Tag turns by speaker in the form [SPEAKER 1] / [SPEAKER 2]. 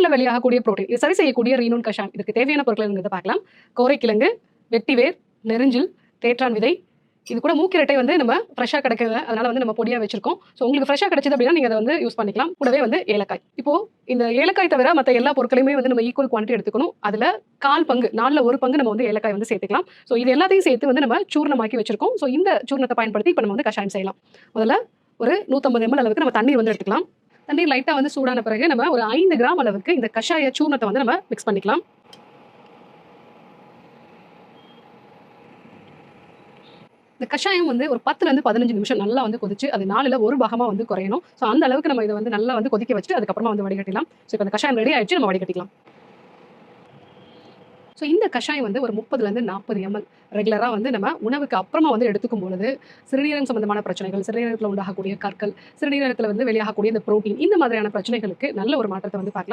[SPEAKER 1] சிறுநீரில் வெளியாகக்கூடிய புரோட்டீன் இது சரி செய்யக்கூடிய ரீனூன் கஷாயம். இதுக்கு தேவையான பொருட்கள் பார்க்கலாம். கோரைக்கிழங்கு, வெட்டிவேர், நெரிஞ்சில், தேற்றான் விதை. இது கூட மூக்கிரட்டை வந்து நம்ம ஃப்ரெஷ்ஷாக கிடைக்கல, அதனால வந்து நம்ம பொடியாக வச்சிருக்கோம். ஸோ உங்களுக்கு ஃப்ரெஷ்ஷாக கிடைச்சது அப்படின்னா நீங்கள் அதை வந்து யூஸ் பண்ணிக்கலாம். கூடவே வந்து ஏலக்காய். இப்போ இந்த ஏலக்காய் தவிர மற்ற எல்லா பொருட்களையுமே வந்து நம்ம ஈக்குவல் குவான்டிட்டி எடுத்துக்கணும். அதில் 1/4 பங்கு 4ல் 1 பங்கு நம்ம வந்து ஏலக்காய் வந்து சேர்த்துக்கலாம். ஸோ இது எல்லாத்தையும் சேர்த்து வந்து நம்ம சூர்ணமாக்கி வச்சிருக்கோம். ஸோ இந்த சூர்ணத்தை பயன்படுத்தி இப்போ நம்ம வந்து கஷாயம் செய்யலாம். முதல்ல ஒரு 150 ml அளவுக்கு நம்ம தண்ணீர் வந்து எடுத்துக்கலாம். தண்ணீர் லைட்டாக வந்து சூடான பிறகு நம்ம ஒரு 5 கிராம் அளவுக்கு இந்த கஷாய சூர்ணத்தை வந்து நம்ம மிக்ஸ் பண்ணிக்கலாம். இந்த கஷாயம் வந்து ஒரு 10லேருந்து 15 நிமிஷம் நல்லா வந்து கொதிச்சு அது 4ல் 1 பாகமாக வந்து குறையணும். ஸோ அந்த அளவுக்கு நம்ம இதை வந்து நல்லா வந்து கொதிக்க வச்சுட்டு அதுக்கப்புறமா வந்து வடிகட்டிடலாம். ஸோ இப்போ இந்த கஷாயம் ரெடி ஆயிடுச்சு, நம்ம வடிகட்டிக்கலாம். ஸோ இந்த கஷாயம் வந்து ஒரு 30லேருந்து 40 ml ரெகுலராக வந்து நம்ம உணவுக்கு அப்புறமா வந்து எடுத்துக்கும் பொழுது சிறுநீரகம் சம்பந்தமான பிரச்சனைகள், சிறுநீரகத்தில் உண்டாகக்கூடிய கற்கள், சிறுநீரகத்தில் வந்து வெளியாகக்கூடிய இந்த புரோட்டீன், இந்த மாதிரியான பிரச்சனைகளுக்கு நல்ல ஒரு மாற்றத்தை வந்து பார்க்கலாம்.